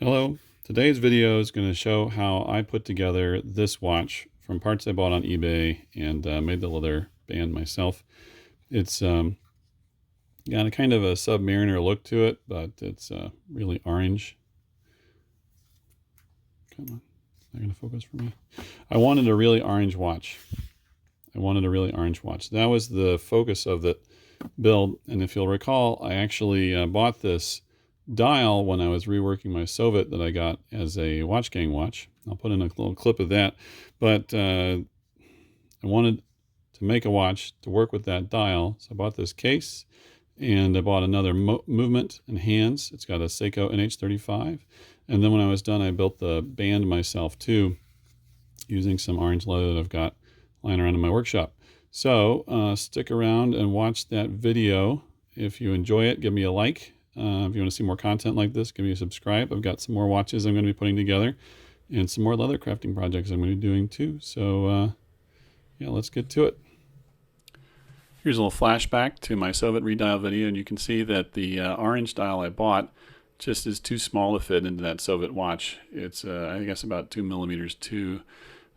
Hello, today's video is going to show how I put together this watch from parts I bought on eBay and made the leather band myself. It's got a kind of a Submariner look to it, but it's really orange. Come on, is that going to focus for me? I wanted a really orange watch. That was the focus of the build, and if you'll recall, I actually bought this dial when I was reworking my Tsovet that I got as a watch gang watch. I'll put in a little clip of that, but I wanted to make a watch to work with that dial, so I bought this case, and I bought another movement and hands. It's got a Seiko NH35, and then when I was done, I built the band myself too, using some orange leather that I've got lying around in my workshop. So stick around and watch that video. If you enjoy it, give me a like. If you want to see more content like this, give me a subscribe. I've got some more watches I'm going to be putting together and some more leather crafting projects I'm going to be doing too. So yeah, let's get to it. Here's a little flashback to my Tsovet redial video, and you can see that the orange dial I bought just is too small to fit into that Tsovet watch. It's I guess about 2 millimeters too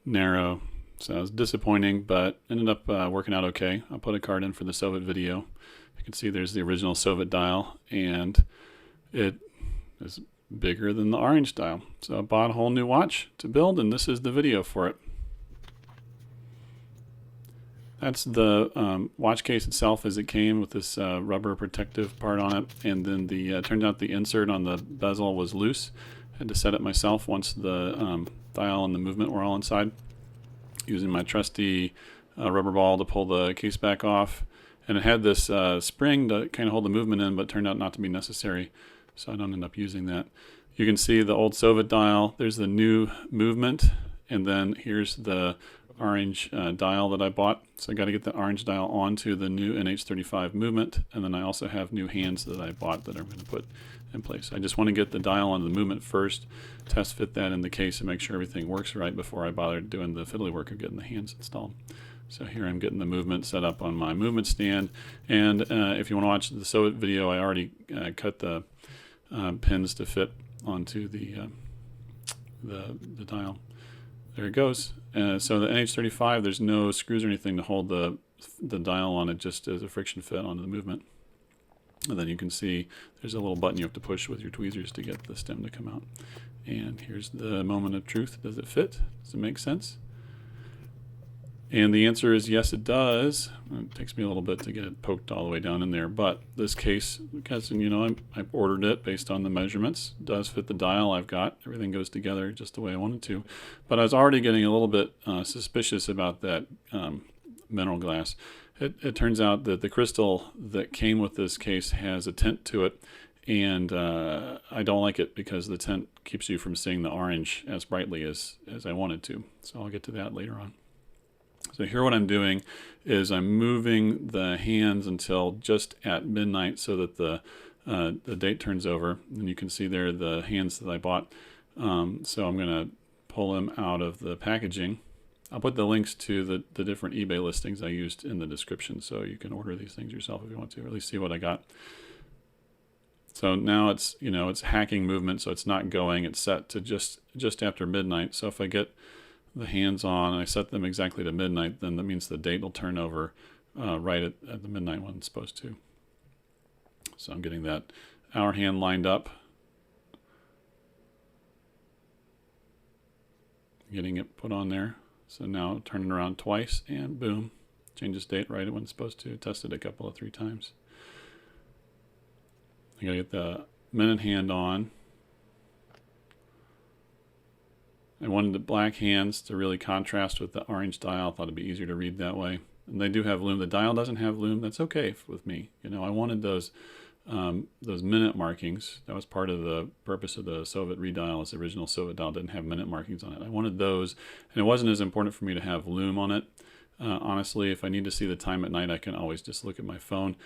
narrow. So it was disappointing, but ended up working out okay. I'll put a card in for the Tsovet video. You can see there's the original Tsovet dial, and it is bigger than the orange dial. So I bought a whole new watch to build, and this is the video for it. That's the watch case itself as it came with this rubber protective part on it, and then the turned out the insert on the bezel was loose. I had to set it myself once the dial and the movement were all inside, using my trusty rubber ball to pull the case back off. And it had this spring to kind of hold the movement in, but turned out not to be necessary, so I don't end up using that. You can see the old Tsovet dial. There's the new movement, and then here's the orange dial that I bought. So I got to get the orange dial onto the new NH35 movement, and then I also have new hands that I bought that I'm going to put in place. I just want to get the dial onto the movement first, test fit that in the case, and make sure everything works right before I bother doing the fiddly work of getting the hands installed. So here I'm getting the movement set up on my movement stand, and if you want to watch the Tsovet video, I already cut the pins to fit onto the dial. There it goes. So the NH35, there's no screws or anything to hold the dial on it, just as a friction fit onto the movement. And then you can see there's a little button you have to push with your tweezers to get the stem to come out. And here's the moment of truth. Does it fit? Does it make sense? And the answer is yes, it does. It takes me a little bit to get it poked all the way down in there, but this case, because you know I ordered it based on the measurements, does fit the dial I've got. Everything goes together just the way I wanted to. But I was already getting a little bit suspicious about that mineral glass. It turns out that the crystal that came with this case has a tint to it, and I don't like it because the tint keeps you from seeing the orange as brightly as I wanted to. So I'll get to that later on. So here what I'm doing is I'm moving the hands until just at midnight so that the date turns over. And you can see there the hands that I bought. So I'm going to pull them out of the packaging. I'll put the links to the different eBay listings I used in the description, so you can order these things yourself if you want to, or at least see what I got. So now it's, you know, it's hacking movement, so it's not going. It's set to just after midnight. So if I get the hands on and I set them exactly to midnight, then that means the date will turn over right at the midnight when it's supposed to. So I'm getting that hour hand lined up, getting it put on there. So now turning around twice, and boom, changes date right when it's supposed to. Tested a couple of 3 times. I gotta get the minute hand on. I wanted the black hands to really contrast with the orange dial. I thought it'd be easier to read that way. And they do have loom. The dial doesn't have loom. That's okay with me. You know, I wanted those minute markings. That was part of the purpose of the Tsovet redial. Its original Tsovet dial didn't have minute markings on it. I wanted those, and it wasn't as important for me to have loom on it. Honestly, if I need to see the time at night, I can always just look at my phone.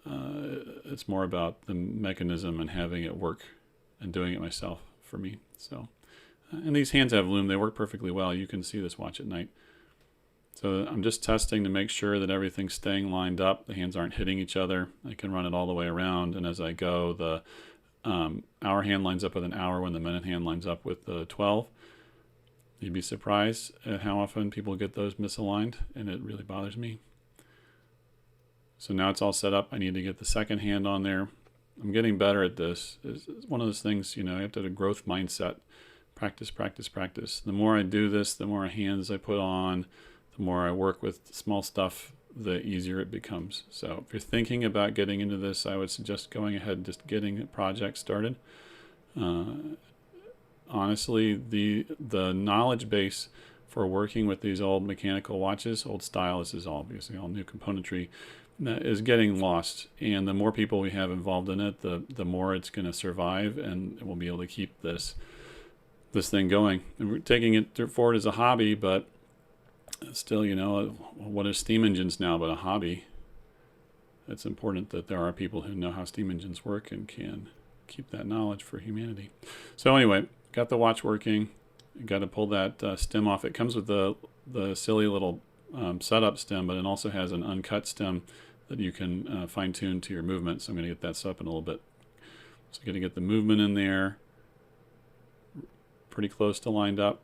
It's more about the mechanism and having it work and doing it myself for me. So. And these hands have loom. They work perfectly well. You can see this watch at night. So I'm just testing to make sure that everything's staying lined up. The hands aren't hitting each other. I can run it all the way around, and as I go, the hour hand lines up with an hour when the minute hand lines up with the 12. You'd be surprised at how often people get those misaligned, and it really bothers me. So now it's all set up. I need to get the second hand on there. I'm getting better at this. It's one of those things, you know, you have to have a growth mindset. Practice, practice, practice. The more I do this, the more hands I put on, the more I work with small stuff, the easier it becomes. So if you're thinking about getting into this, I would suggest going ahead and just getting a project started. Honestly, the knowledge base for working with these old mechanical watches, old style, this is obviously all new componentry, is getting lost. And the more people we have involved in it, the more it's going to survive, and we'll be able to keep this thing going. And we're taking it forward as a hobby, but still, you know, what are steam engines now but a hobby? It's important that there are people who know how steam engines work and can keep that knowledge for humanity. So anyway, got the watch working. Got to pull that stem off. It comes with the silly little setup stem, but it also has an uncut stem that you can fine tune to your movement. So I'm going to get that set up in a little bit. So I'm going to get the movement in there, pretty close to lined up.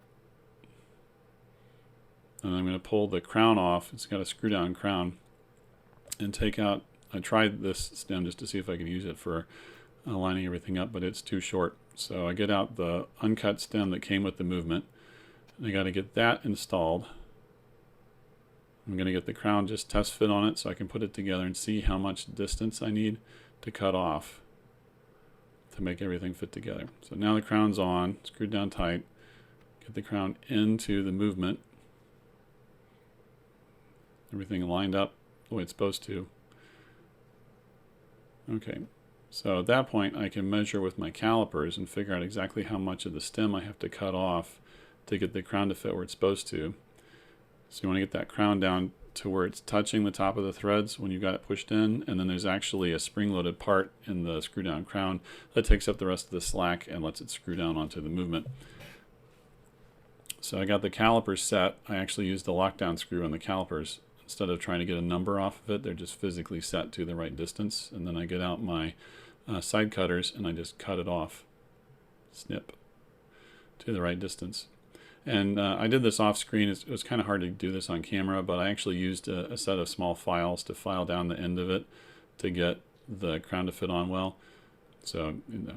And I'm going to pull the crown off. It's got a screw down crown, and take out, I tried this stem just to see if I could use it for lining everything up, but it's too short. So I get out the uncut stem that came with the movement, and I got to get that installed. I'm going to get the crown just test fit on it so I can put it together and see how much distance I need to cut off to make everything fit together. So now the crown's on, screwed down tight. Get the crown into the movement. Everything lined up the way it's supposed to. Okay, so at that point I can measure with my calipers and figure out exactly how much of the stem I have to cut off to get the crown to fit where it's supposed to. So you want to get that crown down to where it's touching the top of the threads when you got it pushed in, and then there's actually a spring-loaded part in the screw-down crown that takes up the rest of the slack and lets it screw down onto the movement. So I got the calipers set. I actually used the lockdown screw on the calipers. Instead of trying to get a number off of it, they're just physically set to the right distance. And then I get out my side cutters and I just cut it off, snip, to the right distance. And I did this off screen. It was kind of hard to do this on camera, but I actually used a set of small files to file down the end of it to get the crown to fit on well. So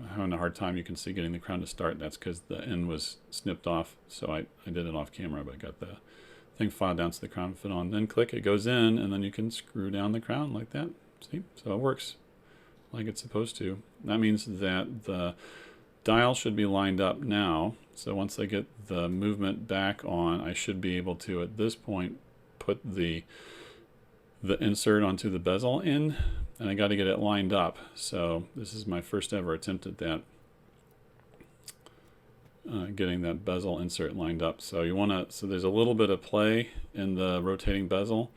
having a hard time, you can see getting the crown to start. That's because the end was snipped off. So I did it off camera, but I got the thing filed down so the crown fit on. Then click, it goes in, and then you can screw down the crown like that. See? So it works like it's supposed to. That means that the dial should be lined up now. So once I get the movement back on, I should be able to, at this point, put the insert onto the bezel in, and I got to get it lined up. So this is my first ever attempt at that. Getting that bezel insert lined up. So you want to, so there's a little bit of play in the rotating bezel.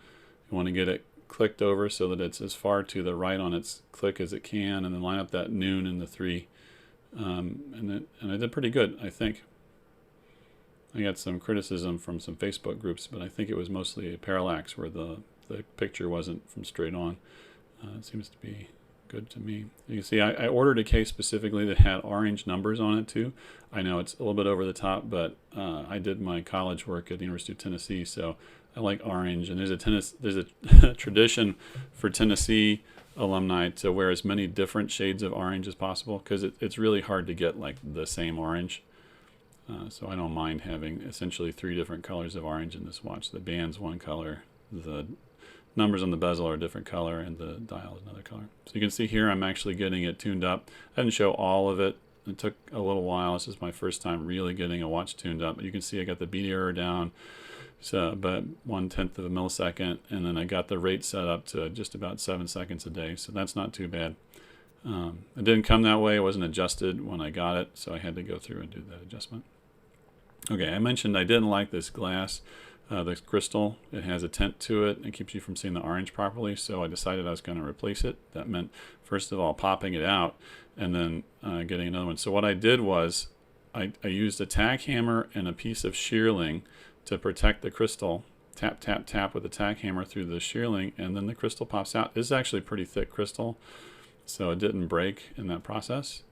You want to get it clicked over so that it's as far to the right on its click as it can, and then line up that noon and the 3. And I did pretty good, I think. I got some criticism from some Facebook groups, but I think it was mostly a parallax where the picture wasn't from straight on. It seems to be good to me. You can see I ordered a case specifically that had orange numbers on it too. I know it's a little bit over the top, but I did my college work at the University of Tennessee, so I like orange. And there's a tradition for Tennessee alumni to wear as many different shades of orange as possible, because it's really hard to get like the same orange. So I don't mind having essentially 3 different colors of orange in this watch. The band's one color, the numbers on the bezel are a different color, and the dial is another color. So you can see here I'm actually getting it tuned up. I didn't show all of it. It took a little while. This is my first time really getting a watch tuned up. But you can see I got the beat error down, so about 1/10 of a millisecond, and then I got the rate set up to just about 7 seconds a day. So that's not too bad. It didn't come that way. It wasn't adjusted when I got it, so I had to go through and do that adjustment. Okay, I mentioned I didn't like this glass. The crystal, it has a tint to it and keeps you from seeing the orange properly, so I decided I was going to replace it. That meant, first of all, popping it out and then getting another one. So what I did was I used a tack hammer and a piece of shearling to protect the crystal. Tap, tap, tap with the tack hammer through the shearling, and then the crystal pops out. This is actually pretty thick crystal, so it didn't break in that process.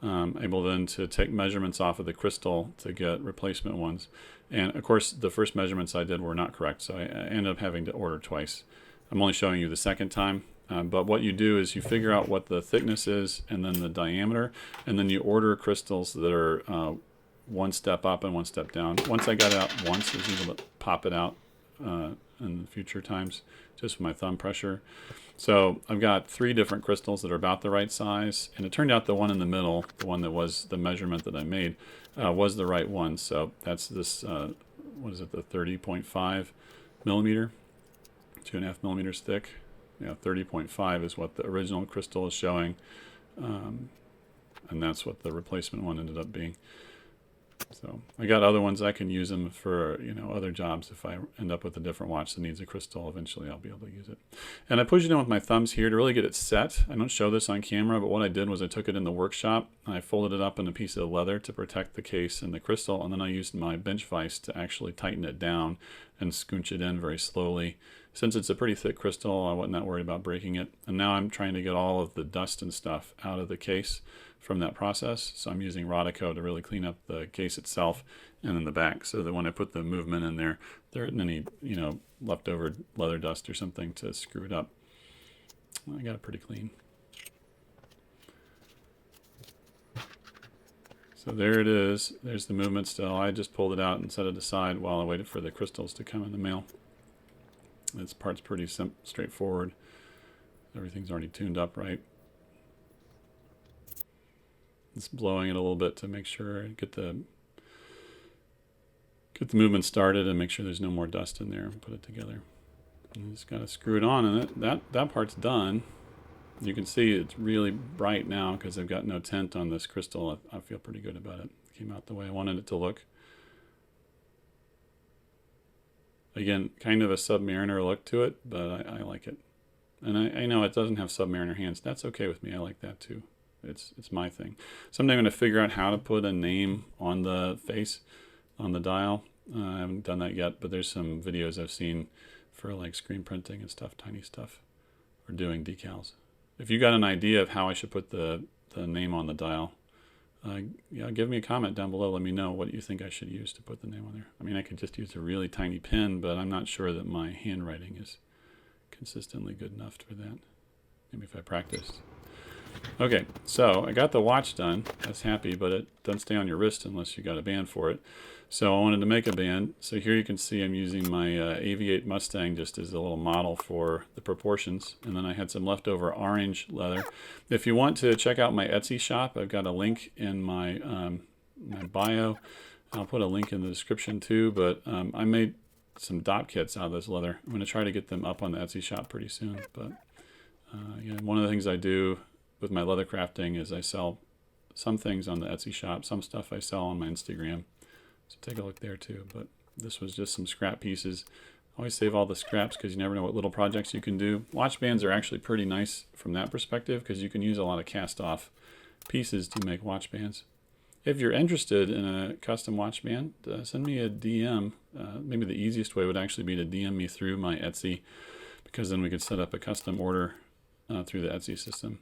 able then to take measurements off of the crystal to get replacement ones. And of course, the first measurements I did were not correct, so I ended up having to order twice. I'm only showing you the second time, but what you do is you figure out what the thickness is and then the diameter, and then you order crystals that are one step up and one step down. Once I got it out once, I was able to pop it out in future times just with my thumb pressure. So I've got 3 different crystals that are about the right size, and it turned out the one in the middle, the one that was the measurement that I made, was the right one. So that's this, what is it, the 30.5 millimeter, 2.5 millimeters thick. Yeah, 30.5 is what the original crystal is showing, and that's what the replacement one ended up being. So I got other ones. I can use them for, you know, other jobs. If I end up with a different watch that needs a crystal, eventually I'll be able to use it. And I pushed it in with my thumbs here to really get it set. I don't show this on camera, but what I did was I took it in the workshop. I folded it up in a piece of leather to protect the case and the crystal, and then I used my bench vise to actually tighten it down and scooch it in very slowly. Since it's a pretty thick crystal, I wasn't that worried about breaking it. And now I'm trying to get all of the dust and stuff out of the case from that process. So I'm using Rodico to really clean up the case itself and in the back, so that when I put the movement in there, there isn't any, you know, leftover leather dust or something to screw it up. I got it pretty clean. So there it is. There's the movement still. I just pulled it out and set it aside while I waited for the crystals to come in the mail. This part's pretty straightforward. Everything's already tuned up right. Just blowing it a little bit to make sure I get the movement started and make sure there's no more dust in there and put it together. And just got to screw it on, and that part's done. You can see it's really bright now because I've got no tint on this crystal. I feel pretty good about it. It came out the way I wanted it to look. Again, kind of a Submariner look to it, but I like it. And I know it doesn't have Submariner hands. That's okay with me. I like that too. It's my thing. Someday I'm going to figure out how to put a name on the face, on the dial. I haven't done that yet, but there's some videos I've seen for like screen printing and stuff, tiny stuff, or doing decals. If you got an idea of how I should put the name on the dial, yeah, give me a comment down below. Let me know what you think I should use to put the name on there. I mean, I could just use a really tiny pen, but I'm not sure that my handwriting is consistently good enough for that. Maybe if I practiced. Okay, so I got the watch done. That's happy, but it doesn't stay on your wrist unless you got a band for it. So I wanted to make a band. So here you can see I'm using my Aviate Mustang just as a little model for the proportions. And then I had some leftover orange leather. If you want to check out my Etsy shop, I've got a link in my, my bio. I'll put a link in the description too, but I made some dot kits out of this leather. I'm going to try to get them up on the Etsy shop pretty soon. But yeah, one of the things I do with my leather crafting is I sell some things on the Etsy shop, some stuff I sell on my Instagram. So take a look there too. But this was just some scrap pieces. Always save all the scraps because you never know what little projects you can do. Watch bands are actually pretty nice from that perspective because you can use a lot of cast off pieces to make watch bands. If you're interested in a custom watch band, send me a DM. Maybe the easiest way would actually be to DM me through my Etsy, because then we could set up a custom order through the Etsy system.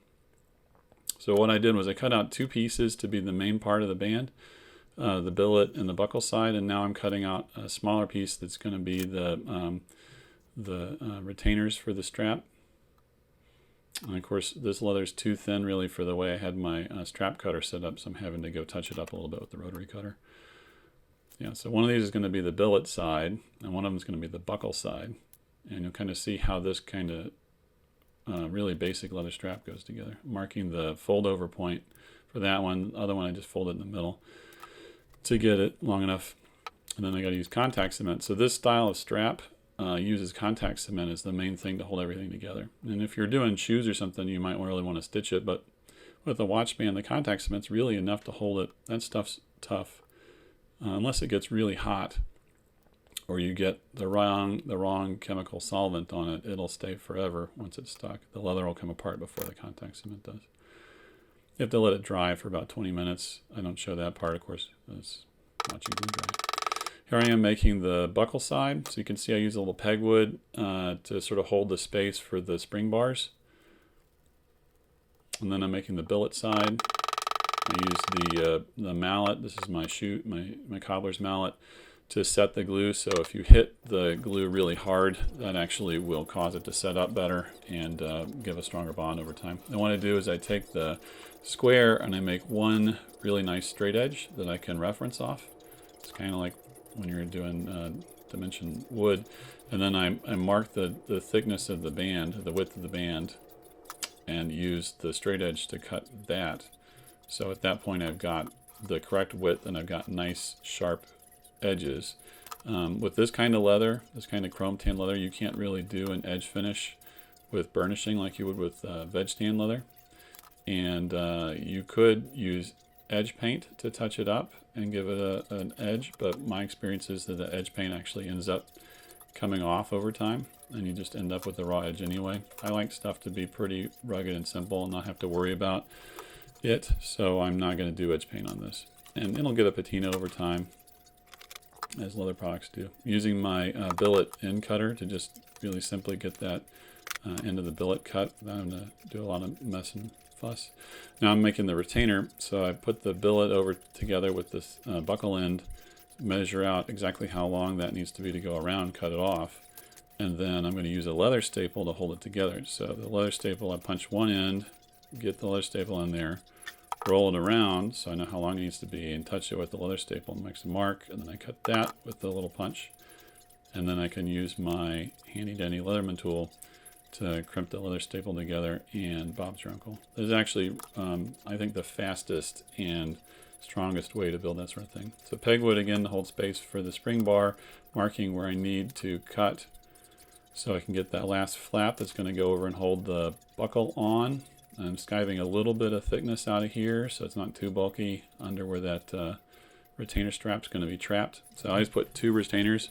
So what I did was I cut out 2 pieces to be the main part of the band, the billet and the buckle side, and now I'm cutting out a smaller piece that's going to be the retainers for the strap. And of course this leather is too thin really for the way I had my strap cutter set up, so I'm having to go touch it up a little bit with the rotary cutter. Yeah, so one of these is going to be the billet side, and one of them is going to be the buckle side, and you'll kind of see how this kind of really basic leather strap goes together. Marking the fold over point for that one. The other one I just folded in the middle to get it long enough, and then I got to use contact cement. So this style of strap uses contact cement as the main thing to hold everything together. And if you're doing shoes or something, you might really want to stitch it, but with a watch band, the contact cement's really enough to hold it. That stuff's tough unless it gets really hot, or you get the wrong chemical solvent on it. It'll stay forever once it's stuck. The leather will come apart before the contact cement does. You have to let it dry for about 20 minutes. I don't show that part, of course. It's watching glue dry. Here I am making the buckle side. So you can see I use a little pegwood to sort of hold the space for the spring bars. And then I'm making the billet side. I use the mallet. This is my my cobbler's mallet to set the glue. So if you hit the glue really hard, that actually will cause it to set up better and give a stronger bond over time. And what I do is I take the square and I make one really nice straight edge that I can reference off. It's kind of like when you're doing dimension wood. And then I mark the thickness of the band, the width of the band, and use the straight edge to cut that. So at that point I've got the correct width and I've got nice sharp edges. With this kind of leather, this kind of chrome tan leather, you can't really do an edge finish with burnishing like you would with veg tan leather. And you could use edge paint to touch it up and give it an edge, but my experience is that the edge paint actually ends up coming off over time and you just end up with the raw edge anyway. I like stuff to be pretty rugged and simple and not have to worry about it, so I'm not going to do edge paint on this. And it'll get a patina over time, as leather products do. Using my billet end cutter to just really simply get that end of the billet cut without having to do a lot of mess and fuss. Now I'm making the retainer, so I put the billet over together with this buckle end, measure out exactly how long that needs to be to go around, cut it off, and then I'm going to use a leather staple to hold it together. So the leather staple, I punch one end, get the leather staple in there, roll it around so I know how long it needs to be, and touch it with the leather staple and makes a mark, and then I cut that with the little punch, and then I can use my handy dandy Leatherman tool to crimp the leather staple together, and Bob's your uncle. This is actually, I think, the fastest and strongest way to build that sort of thing. So pegwood again to hold space for the spring bar, marking where I need to cut so I can get that last flap that's going to go over and hold the buckle on. I'm skiving a little bit of thickness out of here so it's not too bulky under where that retainer strap's going to be trapped. So I always put 2 retainers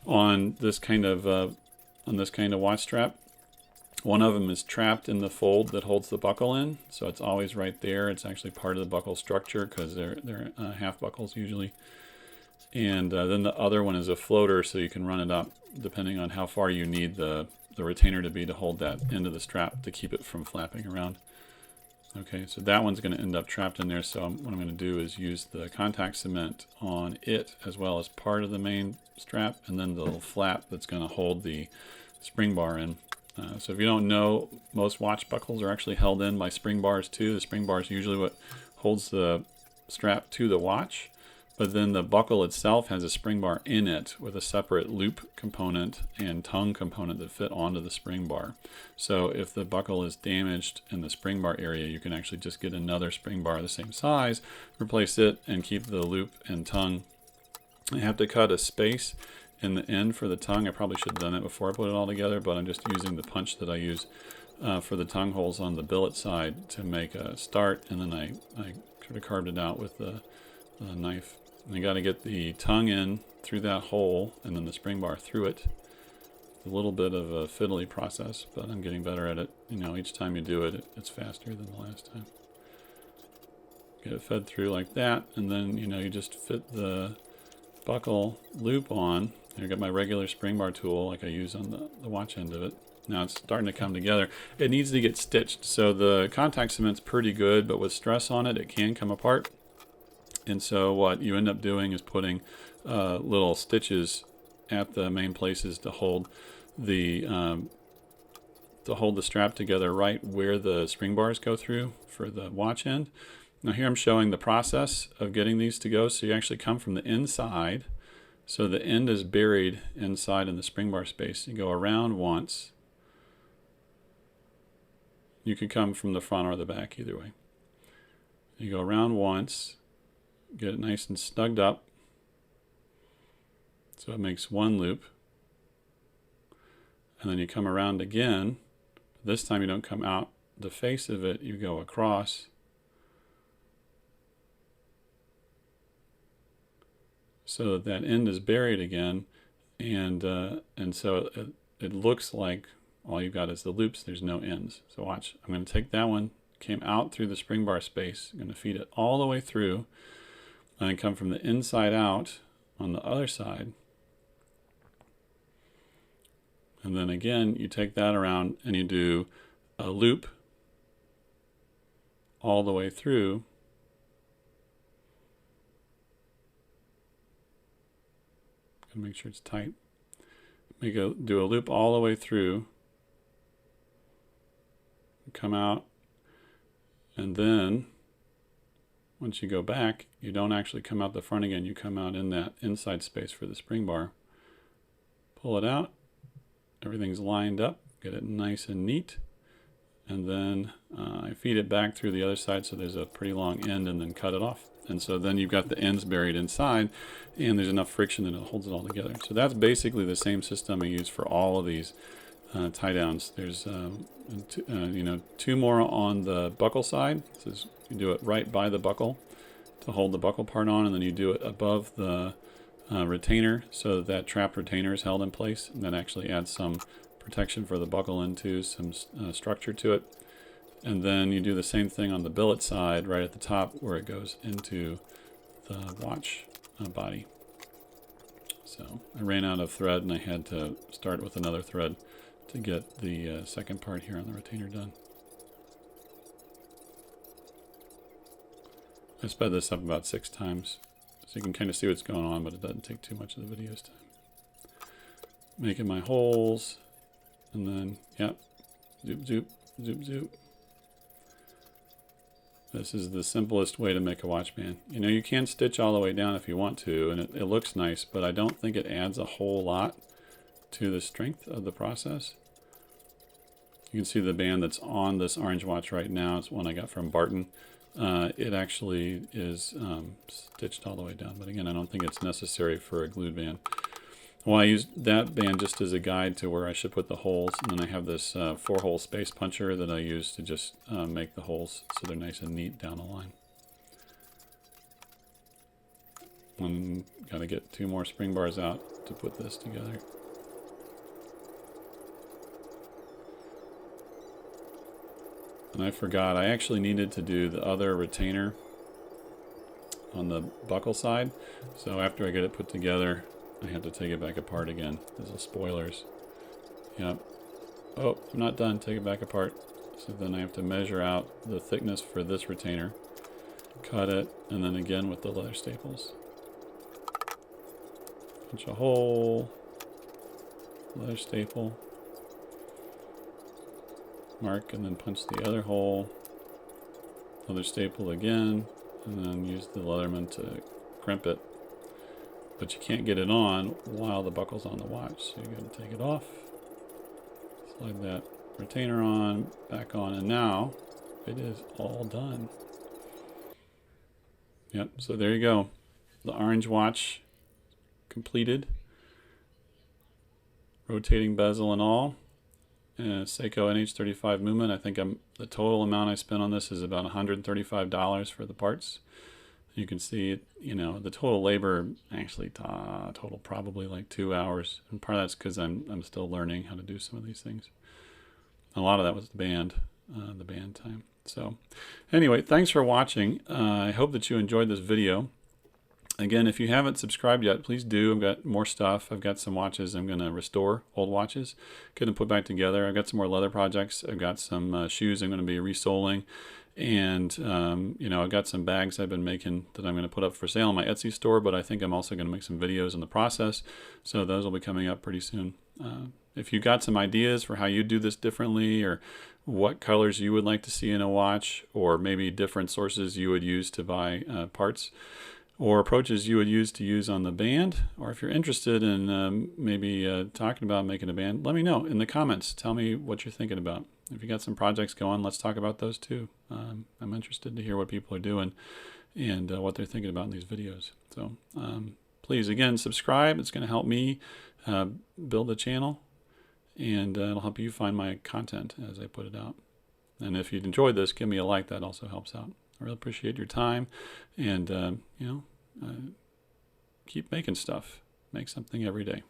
on this kind of watch strap. One of them is trapped in the fold that holds the buckle in, so it's always right there. It's actually part of the buckle structure because they're half buckles usually. And then the other one is a floater, so you can run it up depending on how far you need the retainer to be to hold that end of the strap to keep it from flapping around. Okay, so that one's going to end up trapped in there, so what I'm going to do is use the contact cement on it as well as part of the main strap, and then the little flap that's going to hold the spring bar in. So if you don't know, most watch buckles are actually held in by spring bars too. The spring bar is usually what holds the strap to the watch, but then the buckle itself has a spring bar in it with a separate loop component and tongue component that fit onto the spring bar. So if the buckle is damaged in the spring bar area, you can actually just get another spring bar the same size, replace it, and keep the loop and tongue. I have to cut a space in the end for the tongue. I probably should have done it before I put it all together, but I'm just using the punch that I use for the tongue holes on the billet side to make a start, and then I sort of carved it out with the knife. And you got to get the tongue in through that hole and then the spring bar through it. A little bit of a fiddly process, but I'm getting better at it. You know, each time you do it, it's faster than the last time. Get it fed through like that, and then you just fit the buckle loop on. I've got my regular spring bar tool like I use on the watch end of it. Now it's starting to come together. It needs to get stitched. So the contact cement's pretty good, but with stress on it, it can come apart. And so what you end up doing is putting little stitches at the main places to hold the strap together right where the spring bars go through for the watch end. Now here I'm showing the process of getting these to go. So you actually come from the inside. So the end is buried inside in the spring bar space. You go around once. You could come from the front or the back, either way. You go around once, get it nice and snugged up. So it makes one loop. And then you come around again. This time you don't come out the face of it, you go across. So that end is buried again, and so it looks like all you've got is the loops. There's no ends. So watch. I'm going to take that one, came out through the spring bar space. I'm going to feed it all the way through, and then come from the inside out on the other side. And then again, you take that around and you do a loop all the way through. Gotta make sure it's tight. Do a loop all the way through. Come out, and then once you go back, you don't actually come out the front again. You come out in that inside space for the spring bar. Pull it out. Everything's lined up. Get it nice and neat. And then I feed it back through the other side so there's a pretty long end, and then cut it off. And so then you've got the ends buried inside, and there's enough friction that it holds it all together. So that's basically the same system I use for all of these tie downs. There's two more on the buckle side. So you do it right by the buckle to hold the buckle part on, and then you do it above the retainer so that trapped retainer is held in place, and that actually adds some protection for the buckle into some structure to it. And then you do the same thing on the billet side right at the top where it goes into the watch body. So I ran out of thread and I had to start with another thread to get the second part here on the retainer done. I sped this up about 6 times so you can kind of see what's going on, but it doesn't take too much of the video's time. Making my holes, and then, yep, zoop, zoop, zoop, zoop. This is the simplest way to make a watch band. You know, you can stitch all the way down if you want to, and it looks nice, but I don't think it adds a whole lot to the strength of the process. You can see the band that's on this orange watch right now. It's one I got from Barton. It actually is stitched all the way down, but again, I don't think it's necessary for a glued band. Well, I used that band just as a guide to where I should put the holes, and then I have this 4-hole space puncher that I use to just make the holes so they're nice and neat down the line. And got to get 2 more spring bars out to put this together. And I forgot, I actually needed to do the other retainer on the buckle side. So after I get it put together, I have to take it back apart again. There's the spoilers. Yep. Oh, I'm not done. Take it back apart. So then I have to measure out the thickness for this retainer, cut it, and then again with the leather staples. Punch a hole, leather staple, mark, and then punch the other hole, leather staple again, and then use the Leatherman to crimp it. But you can't get it on while the buckle's on the watch, so you got to take it off, slide that retainer on, back on, and now it is all done. Yep, so there you go. The orange watch completed. Rotating bezel and all. Seiko NH35 movement. I think the total amount I spent on this is about $135 for the parts. You can see it, you know, the total labor actually total probably like 2 hours, and part of that's because I'm still learning how to do some of these things. A lot of that was the band time. So anyway, thanks for watching. I hope that you enjoyed this video. Again, if you haven't subscribed yet, please do. I've got more stuff. I've got some watches I'm going to restore, old watches, get them put back together. I've got some more leather projects. I've got some shoes I'm going to be resoling. And, you know, I've got some bags I've been making that I'm going to put up for sale on my Etsy store, but I think I'm also going to make some videos in the process. So those will be coming up pretty soon. If you got some ideas for how you do this differently, or what colors you would like to see in a watch, or maybe different sources you would use to buy parts, or approaches you would use on the band, or if you're interested in maybe talking about making a band, let me know in the comments. Tell me what you're thinking about. If you got some projects going, let's talk about those too. I'm interested to hear what people are doing and what they're thinking about in these videos. So please, again, subscribe. It's going to help me build the channel, and it'll help you find my content as I put it out. And if you'd enjoyed this, give me a like. That also helps out. I really appreciate your time, and you know, keep making stuff. Make something every day.